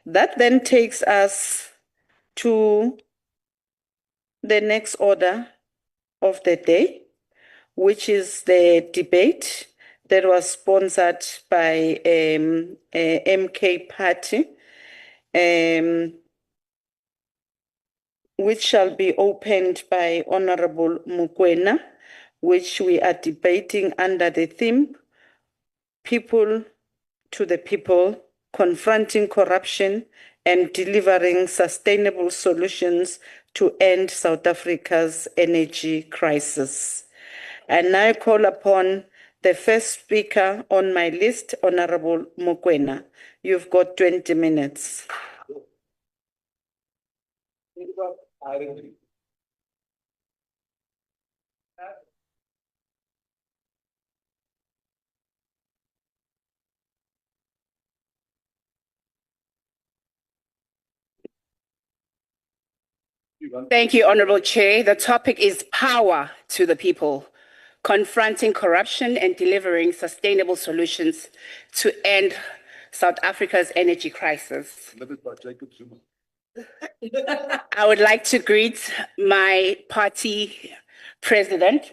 That then takes us to the next order of the day, which is the debate that was sponsored by MK Party, which shall be opened by Honorable Mokoena, which we are debating under the theme, People to the People, Confronting Corruption and Delivering Sustainable Solutions to End South Africa's Energy Crisis. And now I call upon the first speaker on my list, Honorable Mokoena. You've got 20 minutes. Thank you, Honorable Chair. The topic is power to the people, confronting corruption and delivering sustainable solutions to end South Africa's energy crisis. I would like to greet my party president,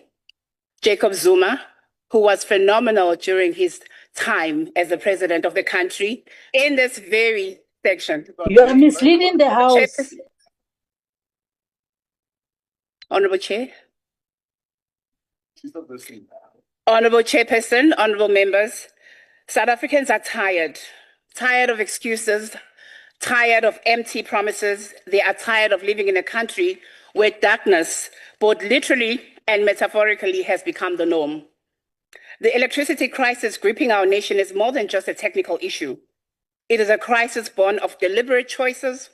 Jacob Zuma, who was phenomenal during his time as the president of the country in this very section. You are misleading the House. Honorable Chair. Honorable Chairperson, honorable members, South Africans are tired of excuses, tired of empty promises. They are tired of living in a country where darkness, both literally and metaphorically, has become the norm. The electricity crisis gripping our nation is more than just a technical issue. It is a crisis born of deliberate choices,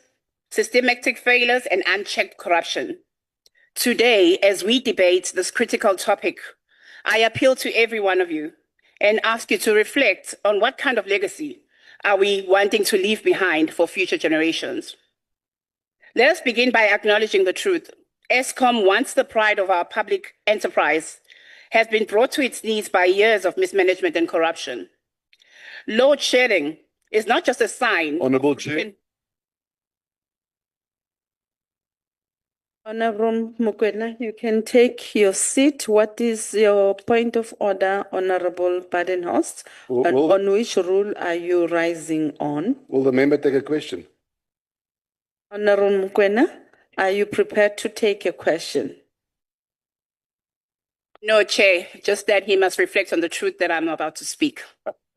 systematic failures, and unchecked corruption. Today, as we debate this critical topic, I appeal to every one of you and ask you to reflect on what kind of legacy are we wanting to leave behind for future generations. Let us begin by acknowledging the truth. Eskom, once the pride of our public enterprise, has been brought to its knees by years of mismanagement and corruption. Load shedding is not just a sign. Honorable Chair. Honorable Mokoena, you can take your seat. What is your point of order, Honorable Badenhorst? On which rule are you rising on? Will the member take a question? Honorable Mokoena, are you prepared to take a question? No, Chair, just that he must reflect on the truth that I'm about to speak.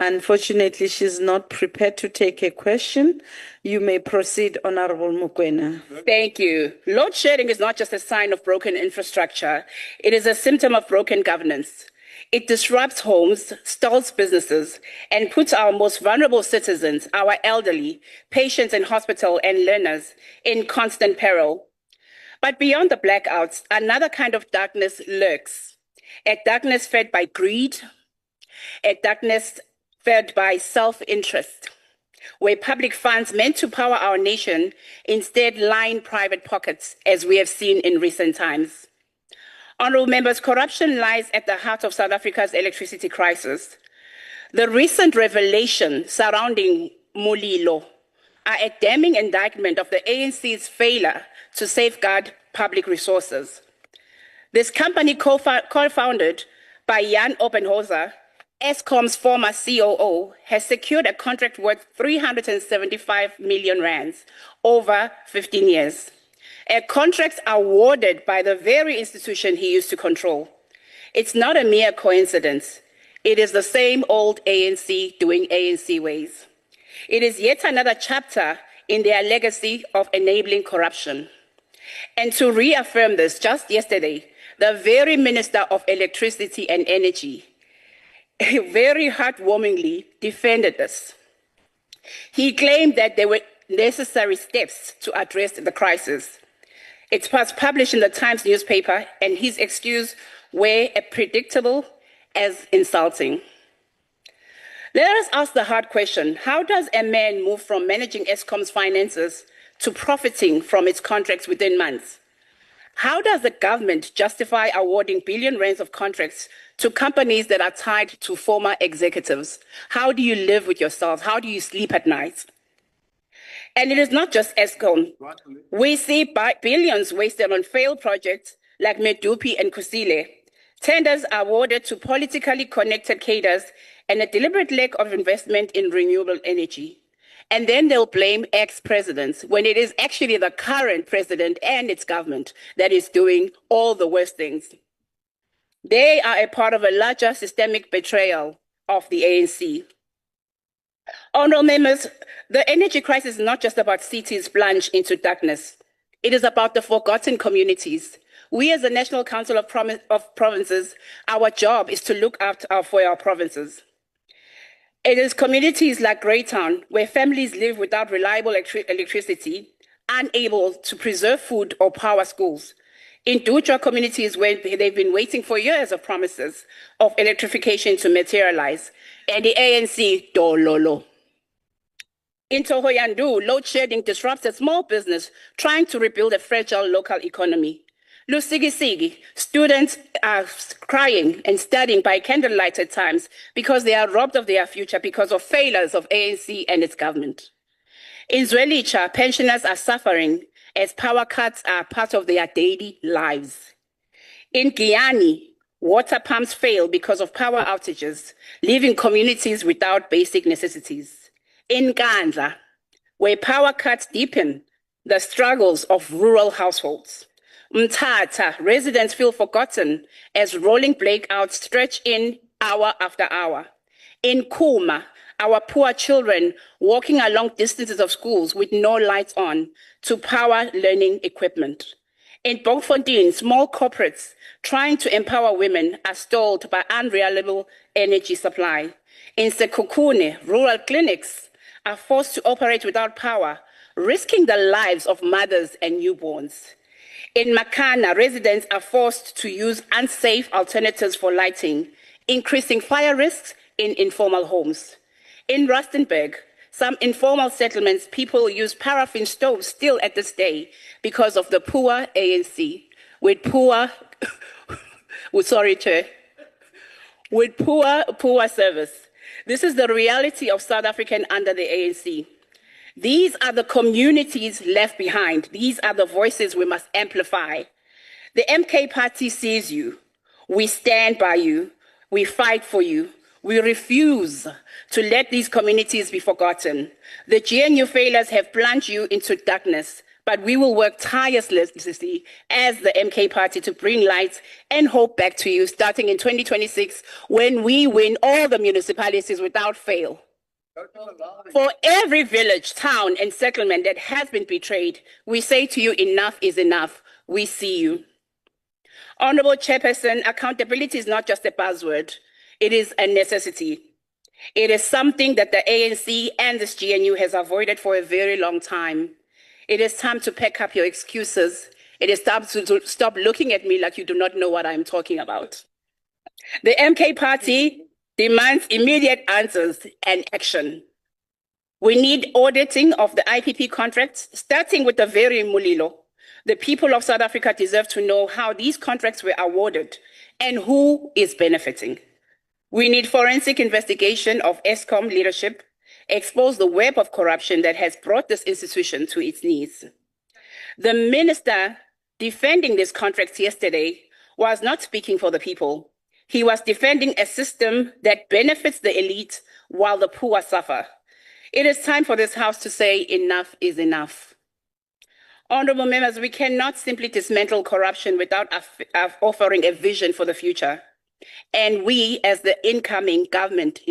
Unfortunately, she's not prepared to take a question. You may proceed, Honorable Mokoena. Thank you. Load shedding is not just a sign of broken infrastructure. It is a symptom of broken governance. It disrupts homes, stalls businesses, and puts our most vulnerable citizens, our elderly, patients in hospital, and learners in constant peril. But beyond the blackouts, another kind of darkness lurks. A darkness fed by greed, a darkness fed by self-interest, where public funds meant to power our nation instead line private pockets, as we have seen in recent times. Honorable members, corruption lies at the heart of South Africa's electricity crisis. The recent revelation surrounding Mulilo are a damning indictment of the ANC's failure to safeguard public resources. This company, co-founded by Jan Oppenhauser, Eskom's former COO, has secured a contract worth 375 million rands over 15 years. A contract awarded by the very institution he used to control. It's not a mere coincidence. It is the same old ANC doing ANC ways. It is yet another chapter in their legacy of enabling corruption. And to reaffirm this, just yesterday, the very Minister of Electricity and Energy very heartwarmingly defended this. He claimed that there were necessary steps to address the crisis. It was published in the Times newspaper, and his excuse were as predictable as insulting. Let us ask the hard question: how does a man move from managing Eskom's finances to profiting from its contracts within months? How does the government justify awarding billion rands of contracts to companies that are tied to former executives? How do you live with yourself? How do you sleep at night? And it is not just Eskom. We see billions wasted on failed projects like Medupi and Kusile. Tenders are awarded to politically connected cadres and a deliberate lack of investment in renewable energy. And then they'll blame ex-presidents when it is actually the current president and its government that is doing all the worst things. They are a part of a larger systemic betrayal of the ANC. Honorable members, the energy crisis is not just about cities plunged into darkness. It is about the forgotten communities. We as the National Council of Provinces, our job is to look after for our provinces. It is communities like Greytown, where families live without reliable electricity, unable to preserve food or power schools. In Dutra communities where they've been waiting for years of promises of electrification to materialize, and the ANC dololo. In Tohoyandu, load shedding disrupts a small business trying to rebuild a fragile local economy. Lusigisi, students are crying and studying by candlelight at times because they are robbed of their future because of failures of ANC and its government. In Zwelicha, pensioners are suffering as power cuts are part of their daily lives. In Guyani, water pumps fail because of power outages, leaving communities without basic necessities. In Kandla, where power cuts deepen the struggles of rural households. Mthatha, residents feel forgotten as rolling blackouts stretch in hour after hour. In Kuma, our poor children walking along distances of schools with no lights on to power learning equipment. In Bokfontein, small corporates trying to empower women are stalled by unreliable energy supply. In Sekukune, rural clinics are forced to operate without power, risking the lives of mothers and newborns. In Makana, residents are forced to use unsafe alternatives for lighting, increasing fire risks in informal homes. In Rustenburg, some informal settlements, people use paraffin stoves still at this day because of the poor ANC, with poor service. This is the reality of South African under the ANC. These are the communities left behind. These are the voices we must amplify. The MK Party sees you. We stand by you. We fight for you. We refuse to let these communities be forgotten. The GNU failures have plunged you into darkness, but we will work tirelessly as the MK Party to bring light and hope back to you starting in 2026 when we win all the municipalities without fail. For every village, town, and settlement that has been betrayed, we say to you, enough is enough. We see you. Honorable Chairperson, accountability is not just a buzzword. It is a necessity. It is something that the ANC and this GNU has avoided for a very long time. It is time to pack up your excuses. It is time to stop looking at me like you do not know what I'm talking about. The MK Party demands immediate answers and action. We need auditing of the IPP contracts, starting with the very Mulilo. The people of South Africa deserve to know how these contracts were awarded and who is benefiting. We need forensic investigation of Eskom leadership, expose the web of corruption that has brought this institution to its knees. The minister defending these contracts yesterday was not speaking for the people. He was defending a system that benefits the elite while the poor suffer. It is time for this House to say enough is enough. Honorable members, we cannot simply dismantle corruption without offering a vision for the future. And we, as the incoming government,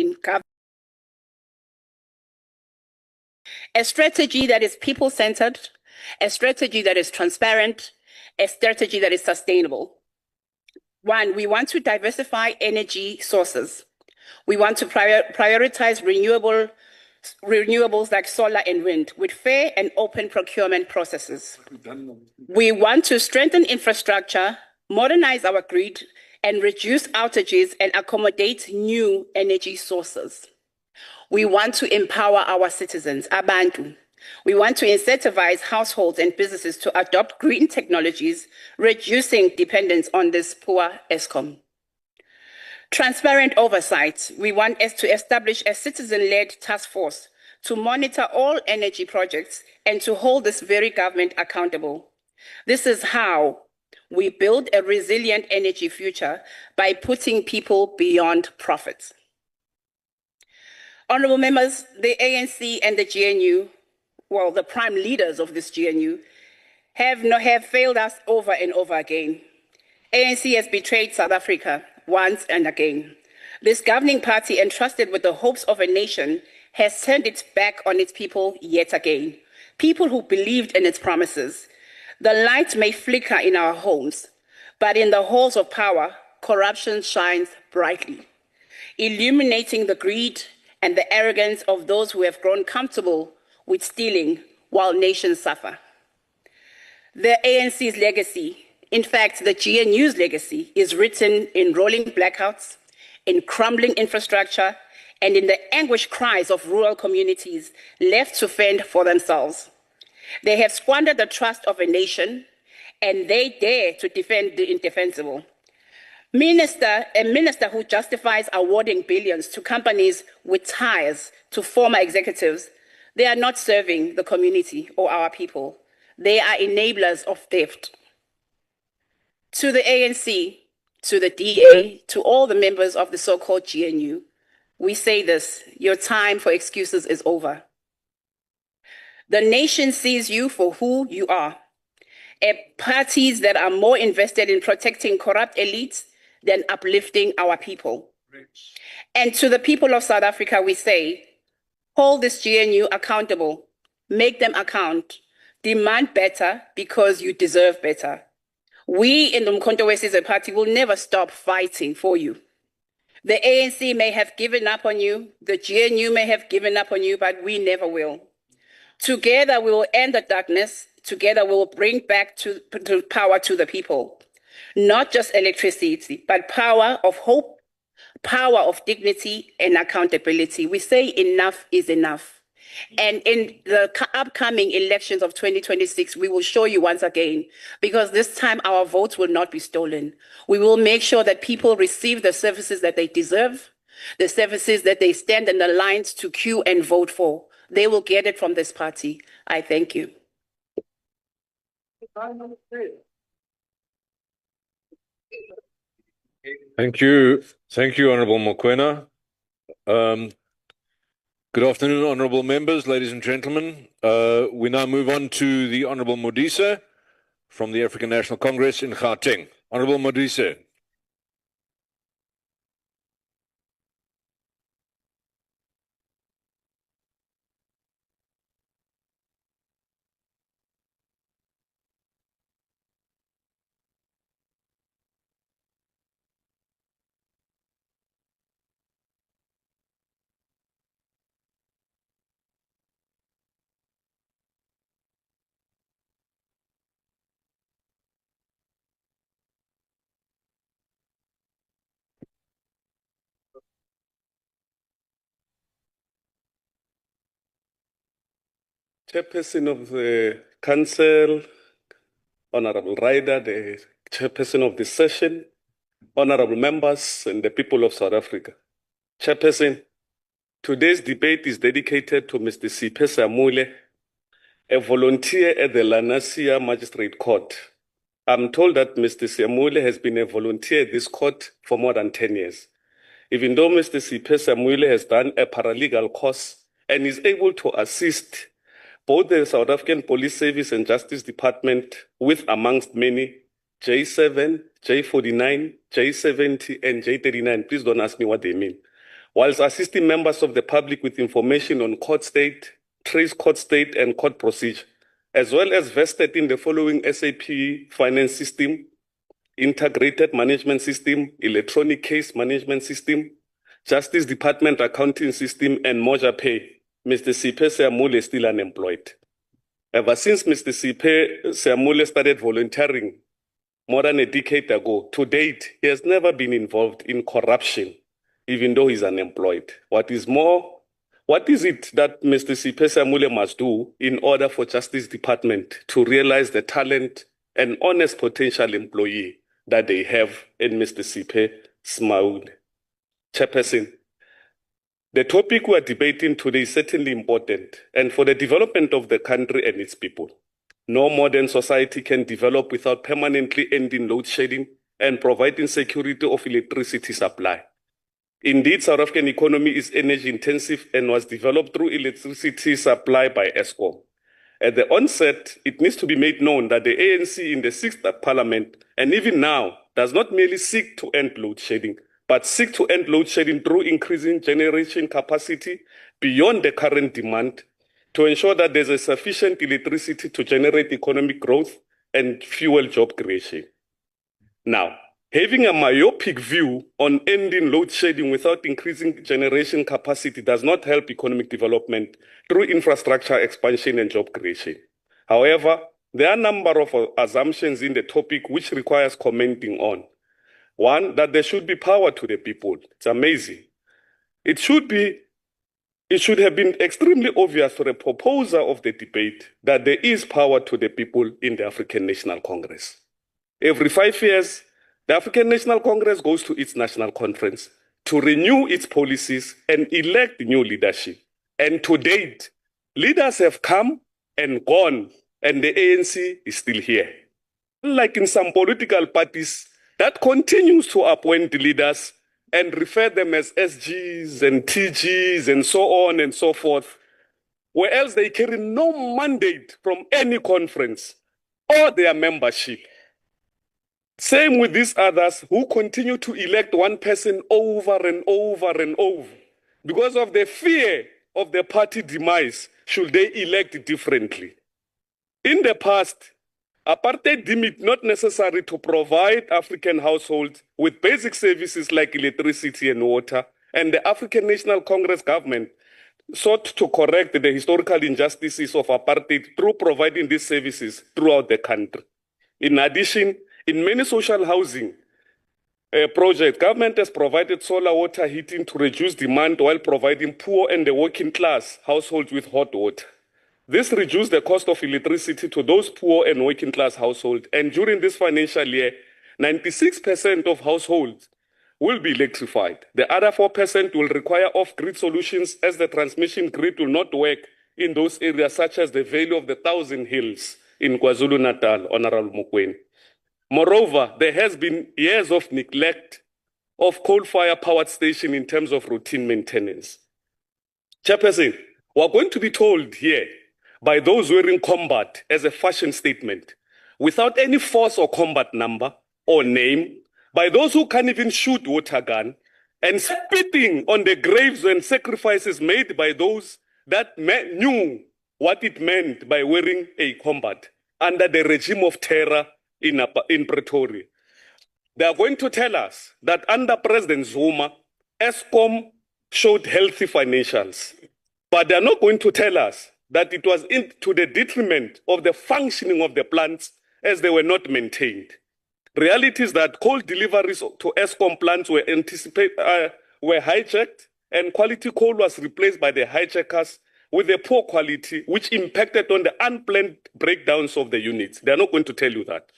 a strategy that is people-centered, a strategy that is transparent, a strategy that is sustainable. One, we want to diversify energy sources. We want to prioritize renewables like solar and wind with fair and open procurement processes. We want to strengthen infrastructure, modernize our grid, and reduce outages and accommodate new energy sources. We want to empower our citizens, abantu. We want to incentivize households and businesses to adopt green technologies, reducing dependence on this poor Eskom. Transparent oversight. We want us to establish a citizen-led task force to monitor all energy projects, and to hold this very government accountable. This is how we build a resilient energy future, by putting people beyond profits. Honorable members, the ANC and the GNU, well, the prime leaders of this GNU, have failed us over and over again. ANC has betrayed South Africa once and again. This governing party, entrusted with the hopes of a nation, has turned its back on its people yet again. People who believed in its promises. The light may flicker in our homes, but in the halls of power, corruption shines brightly, illuminating the greed and the arrogance of those who have grown comfortable with stealing while nations suffer. The ANC's legacy, in fact, the GNU's legacy, is written in rolling blackouts, in crumbling infrastructure, and in the anguished cries of rural communities left to fend for themselves. They have squandered the trust of a nation, and they dare to defend the indefensible. A minister who justifies awarding billions to companies with ties to former executives, they are not serving the community or our people. They are enablers of theft. To the ANC, to the DA, to all the members of the so-called GNU, we say this: your time for excuses is over. The nation sees you for who you are. Parties that are more invested in protecting corrupt elites than uplifting our people. And to the people of South Africa, we say, hold this GNU accountable, make them account, demand better because you deserve better. We in the Umkhonto weSizwe Party will never stop fighting for you. The ANC may have given up on you, the GNU may have given up on you, but we never will. Together we will end the darkness, together we will bring back to power to the people. Not just electricity, but power of hope, power of dignity and accountability. We say enough is enough. And in the upcoming elections of 2026, we will show you once again, because this time our votes will not be stolen. We will make sure that people receive the services that they deserve, the services that they stand in the lines to queue and vote for. They will get it from this party. I thank you. Thank you. Thank you, Honorable Mokoena. Good afternoon, honorable members, ladies and gentlemen. We now move on to the Honorable Modise from the African National Congress in Gauteng. Honorable Modise. Chairperson of the Council, Honorable Ryder, the Chairperson of the session, honorable members and the people of South Africa. Chairperson, today's debate is dedicated to Mr. Siphe Seamule, a volunteer at the Lanasia Magistrate Court. I'm told that Mr. Seamule has been a volunteer at this court for more than 10 years. Even though Mr. Siphe Seamule has done a paralegal course and is able to assist both the South African Police Service and Justice Department with, amongst many, J7, J49, J70, and J39. Please don't ask me what they mean. Whilst assisting members of the public with information on court state, trace court state, and court procedure, as well as vested in the following SAP finance system, integrated management system, electronic case management system, Justice Department accounting system, and Moja Pay. Mr. Siphe Seamule is still unemployed. Ever since Mr. Siphe Seamule started volunteering more than a decade ago, to date, he has never been involved in corruption, even though he's unemployed. What is it that Mr. Siphe Seamule must do in order for Justice Department to realize the talent and honest potential employee that they have in Mr. Siphe Seamule? Chairperson, The topic we are debating today is certainly important and for the development of the country and its people. No modern society can develop without permanently ending load shedding and providing security of electricity supply. Indeed, South African economy is energy intensive and was developed through electricity supply by Eskom. At the onset, it needs to be made known that the ANC in the 6th Parliament, and even now, does not merely seek to end load shedding, but seek to end load shedding through increasing generation capacity beyond the current demand to ensure that there's a sufficient electricity to generate economic growth and fuel job creation. Now, having a myopic view on ending load shedding without increasing generation capacity does not help economic development through infrastructure expansion and job creation. However, there are a number of assumptions in the topic which requires commenting on. One, that there should be power to the people. It's amazing. It should have been extremely obvious for the proposer of the debate that there is power to the people in the African National Congress. Every 5 years, the African National Congress goes to its national conference to renew its policies and elect new leadership. And to date, leaders have come and gone, and the ANC is still here. Unlike in some political parties that continues to appoint leaders and refer them as SGs and TGs and so on and so forth, whereas they carry no mandate from any conference or their membership. Same with these others who continue to elect one person over and over and over because of the fear of the party demise should they elect differently. In the past, apartheid deemed it not necessary to provide African households with basic services like electricity and water, and the African National Congress government sought to correct the historical injustices of apartheid through providing these services throughout the country. In addition, in many social housing projects, government has provided solar water heating to reduce demand while providing poor and the working class households with hot water. This reduced the cost of electricity to those poor and working class households. And during this financial year, 96% of households will be electrified. The other 4% will require off-grid solutions as the transmission grid will not work in those areas such as the Valley of the Thousand Hills in KwaZulu-Natal, Honorable Mokoena. Moreover, there has been years of neglect of coal-fired power station in terms of routine maintenance. Chairperson, we're going to be told here by those wearing combat as a fashion statement, without any force or combat number or name, by those who can't even shoot water gun, and spitting on the graves and sacrifices made by those that knew what it meant by wearing a combat under the regime of terror in Pretoria. They are going to tell us that under President Zuma, Eskom showed healthy financials. But they are not going to tell us that it was to the detriment of the functioning of the plants as they were not maintained. Reality is that coal deliveries to Eskom plants were hijacked, and quality coal was replaced by the hijackers with a poor quality, which impacted on the unplanned breakdowns of the units. They are not going to tell you that.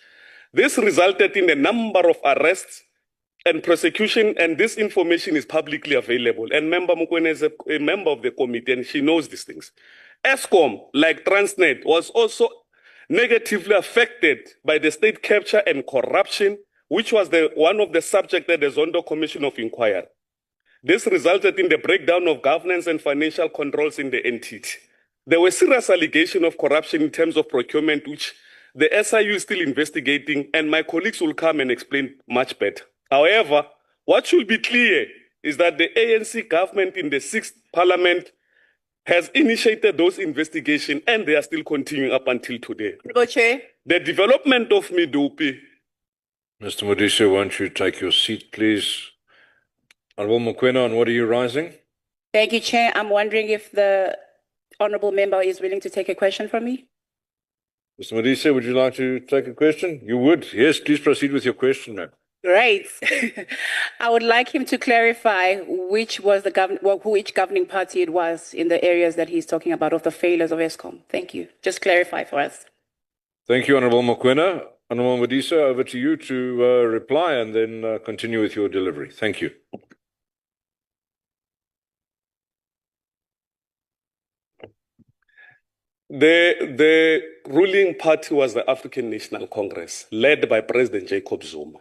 This resulted in a number of arrests and prosecution, and this information is publicly available. And Member Mokoena is a member of the committee, and she knows these things. Eskom, like Transnet, was also negatively affected by the state capture and corruption, which was one of the subjects of the Zondo Commission of Inquiry. This resulted in the breakdown of governance and financial controls in the entity. There were serious allegations of corruption in terms of procurement, which the SIU is still investigating, and my colleagues will come and explain much better. However, what should be clear is that the ANC government in the 6th Parliament has initiated those investigations, and they are still continuing up until today. Chair. The development of Medupi. Mr. Modise, won't you take your seat, please? Honourable Mokoena, on what are you rising? Thank you, Chair. I'm wondering if the honourable member is willing to take a question from me. Mr. Modise, would you like to take a question? You would? Yes, please proceed with your question, ma'am. Right. I would like him to clarify which governing party it was in the areas that he's talking about of the failures of Eskom. Thank you. Just clarify for us. Thank you, Honourable Mokoena. Honourable Modise, over to you to reply and then continue with your delivery. Thank you. The ruling party was the African National Congress, led by President Jacob Zuma.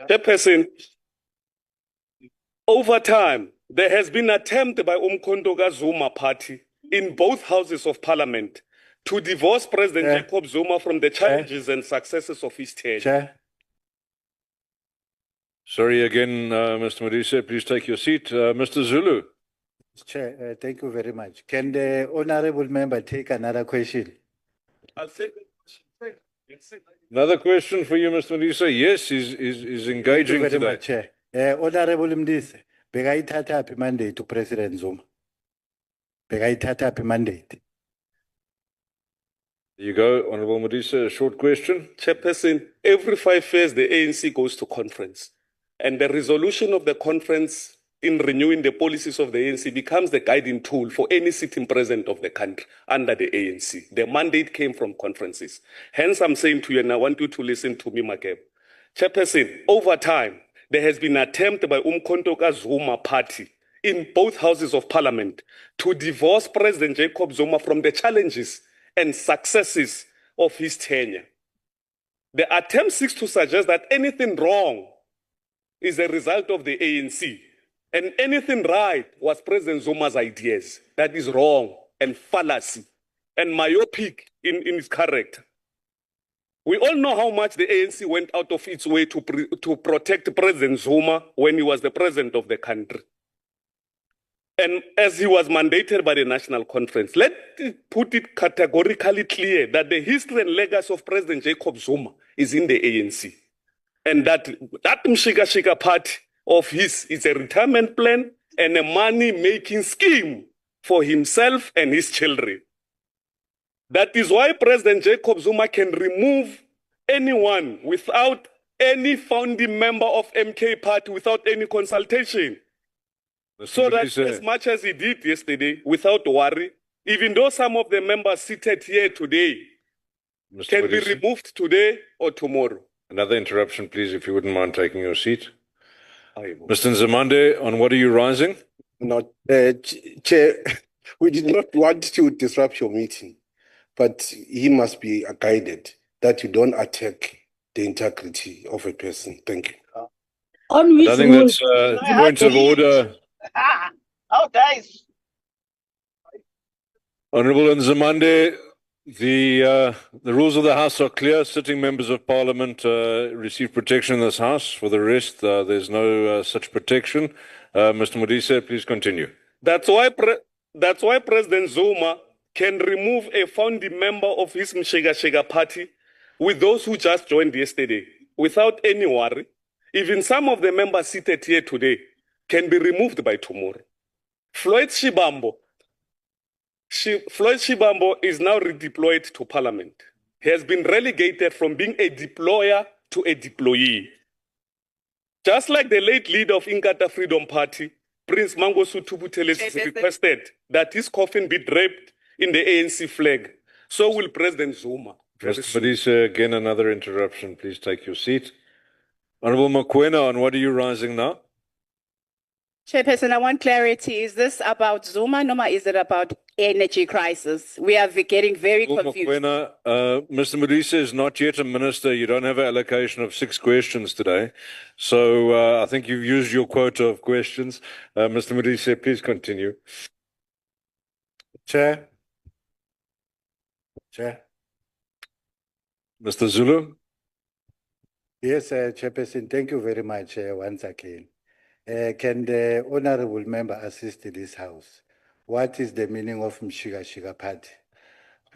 Chairperson, over time, there has been an attempt by Umkhonto Zuma party in both houses of parliament to divorce President Jacob Zuma from the challenges and successes of his tenure. Chair. Sorry again, Mr. Modise, please take your seat. Mr. Zulu. Chair, thank you very much. Can the honorable member take another question? I'll say Another question for you, Mr. Modise. Yes, he's Thank you engaging very today. much, Chair. Honorable Mdisi, bekaithatha aphi mandate to President Zuma? Bekaithatha aphi mandate? There you go, Honorable Modise, a short question. Chairperson, every 5 years the ANC goes to conference, and the resolution of the conference in renewing the policies of the ANC becomes the guiding tool for any sitting president of the country under the ANC. The mandate came from conferences. Hence, I'm saying to you, and I want you to listen to me, Makeb. Chairperson, over time, there has been an attempt by Umkhonto Zuma party in both houses of parliament to divorce President Jacob Zuma from the challenges and successes of his tenure. The attempt seeks to suggest that anything wrong is a result of the ANC, and anything right was President Zuma's ideas. That is wrong and fallacy and myopic in its character. We all know how much the ANC went out of its way to protect President Zuma when he was the president of the country. And as he was mandated by the National Conference, let it put it categorically clear that the history and legacy of President Jacob Zuma is in the ANC. And that Mshika party of his is a retirement plan and a money-making scheme for himself and his children. That is why President Jacob Zuma can remove anyone without any founding member of MK Party, without any consultation. So that as much as he did yesterday, without worry, even though some of the members seated here today can be removed today or tomorrow. Another interruption, please, if you wouldn't mind taking your seat. Mr. Nzimande, on what are you rising? Not, Chair, we did not want to disrupt your meeting, but he must be guided that you don't attack the integrity of a person. Thank you. On which I think rule? that's points of order. Oh, guys. Honorable Nzimande, the rules of the House are clear. Sitting members of Parliament receive protection in this House. For the rest, there's no such protection. Mr. Modise, please continue. That's why President Zuma can remove a founding member of his Mshika party with those who just joined yesterday without any worry. Even some of the members seated here today can be removed by tomorrow. Floyd Shibambo is now redeployed to Parliament. He has been relegated from being a deployer to a deployee. Just like the late leader of Inkatha Freedom Party, Prince Mangosuthu Buthelezi requested that his coffin be draped in the ANC flag, so will President Zuma. Mr. Modise, again another interruption. Please take your seat. Honorable Mokoena, on what are you rising now? Chairperson, I want clarity. Is this about Zuma, or is it about energy crisis? We are getting very confused. Mokoena, Mr. Modise is not yet a minister. You don't have an allocation of 6 questions today. So I think you've used your quota of questions. Mr. Modise, please continue. Chair. Mr. Zulu? Yes, Chairperson, thank you very much once again. Can the honorable member assist this House? What is the meaning of Mshika Party?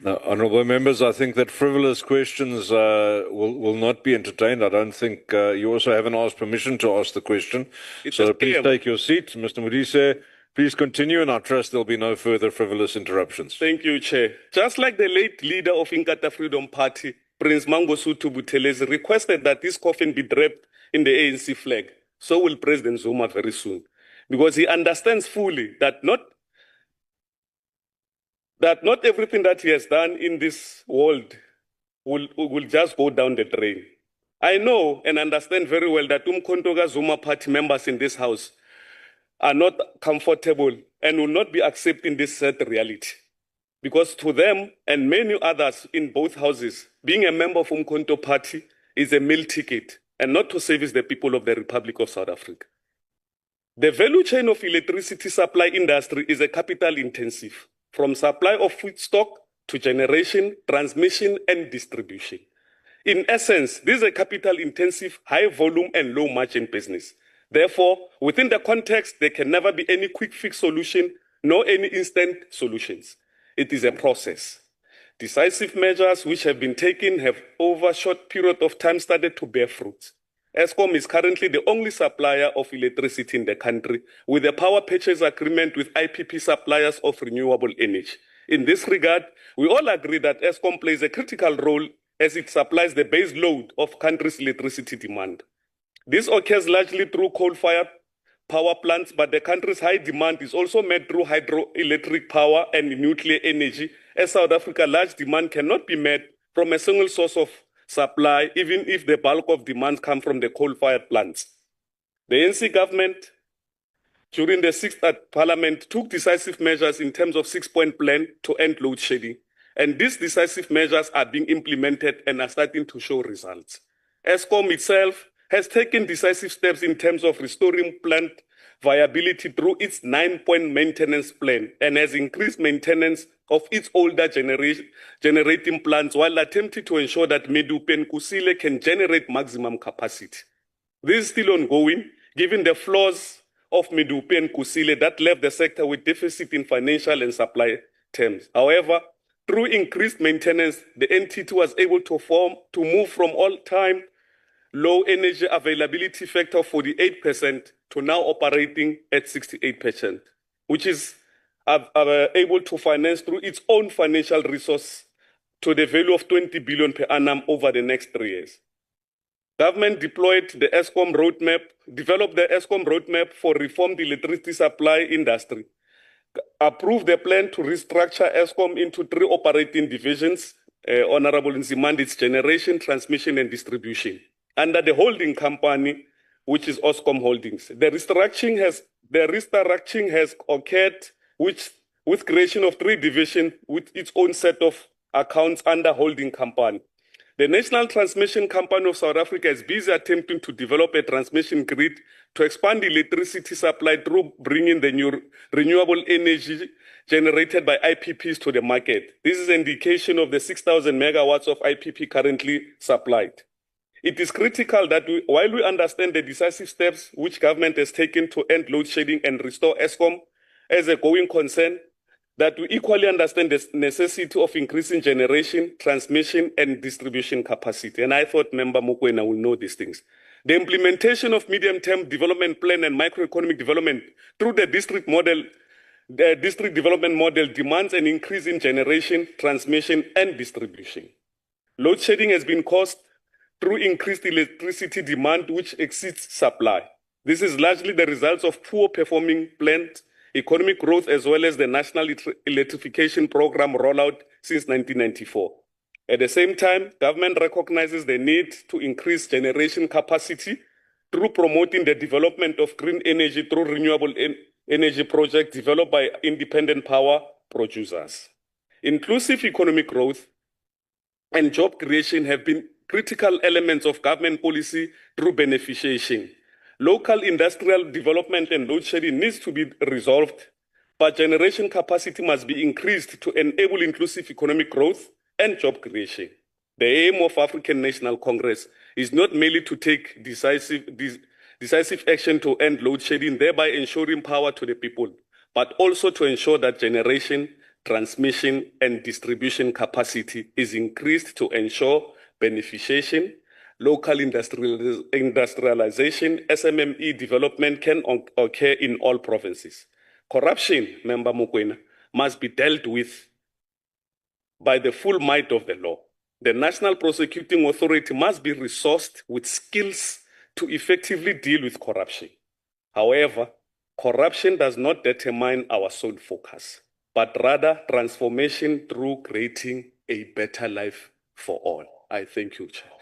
Now, honorable members, I think that frivolous questions will not be entertained. I don't think you also haven't asked permission to ask the question. So please take your seat. Mr. Modise, please continue, and I trust there'll be no further frivolous interruptions. Thank you, Chair. Just like the late leader of Inkatha Freedom Party, Prince Mangosuthu Buthelezi, requested that this coffin be draped in the ANC flag, so will President Zuma very soon. Because he understands fully that not everything that he has done in this world will just go down the drain. I know and understand very well that Umkhonto Zuma party members in this House are not comfortable and will not be accepting this sad reality. Because to them and many others in both houses, being a member of MK Party is a meal ticket and not to service the people of the Republic of South Africa. The value chain of electricity supply industry is a capital intensive, from supply of feedstock to generation, transmission, and distribution. In essence, this is a capital intensive, high volume and low margin business. Therefore, within the context, there can never be any quick fix solution, nor any instant solutions. It is a process. Decisive measures which have been taken have over a short period of time started to bear fruit. Eskom is currently the only supplier of electricity in the country with a power purchase agreement with IPP suppliers of renewable energy. In this regard, we all agree that Eskom plays a critical role as it supplies the base load of country's electricity demand. This occurs largely through coal-fired power plants, but the country's high demand is also met through hydroelectric power and nuclear energy, as South Africa's large demand cannot be met from a single source of supply, even if the bulk of demand comes from the coal-fired plants. The ANC government, during the 6th Parliament, took decisive measures in terms of 6-point plan to end load shedding. And these decisive measures are being implemented and are starting to show results. Eskom itself has taken decisive steps in terms of restoring plant viability through its 9-point maintenance plan and has increased maintenance of its older generating plants while attempting to ensure that Medupi and Kusile can generate maximum capacity. This is still ongoing, given the flaws of Medupi and Kusile that left the sector with deficit in financial and supply terms. However, through increased maintenance, the entity was able to move from all-time low energy availability factor of 48% to now operating at 68%, which is able to finance through its own financial resource to the value of 20 billion per annum over the next 3 years. Government developed the Eskom roadmap for reformed electricity supply industry, approved the plan to restructure Eskom into 3 operating divisions, Honorable Nzimande, its generation, transmission, and distribution, under the holding company, which is Oscom Holdings. The restructuring has occurred with creation of 3 divisions with its own set of accounts under holding company. The National Transmission Company of South Africa is busy attempting to develop a transmission grid to expand electricity supply through bringing the new renewable energy generated by IPPs to the market. This is an indication of the 6,000 megawatts of IPP currently supplied. It is critical that while we understand the decisive steps which government has taken to end load shedding and restore Eskom as a going concern, that we equally understand the necessity of increasing generation, transmission, and distribution capacity. And I thought Member Mokoena will know these things. The implementation of medium-term development plan and microeconomic development through the district development model demands an increase in generation, transmission, and distribution. Load shedding has been caused through increased electricity demand, which exceeds supply. This is largely the result of poor performing plant economic growth, as well as the national electrification program rollout since 1994. At the same time, government recognizes the need to increase generation capacity through promoting the development of green energy through renewable energy projects developed by independent power producers. Inclusive economic growth and job creation have been critical elements of government policy through beneficiation. Local industrial development and load shedding needs to be resolved, but generation capacity must be increased to enable inclusive economic growth and job creation. The aim of African National Congress is not merely to take decisive action to end load shedding, thereby ensuring power to the people, but also to ensure that generation, transmission, and distribution capacity is increased to ensure beneficiation, local industrialization, SMME development can occur in all provinces. Corruption, Member Mokoena, must be dealt with by the full might of the law. The National Prosecuting Authority must be resourced with skills to effectively deal with corruption. However, corruption does not determine our sole focus, but rather transformation through creating a better life for all. I thank you, Chair.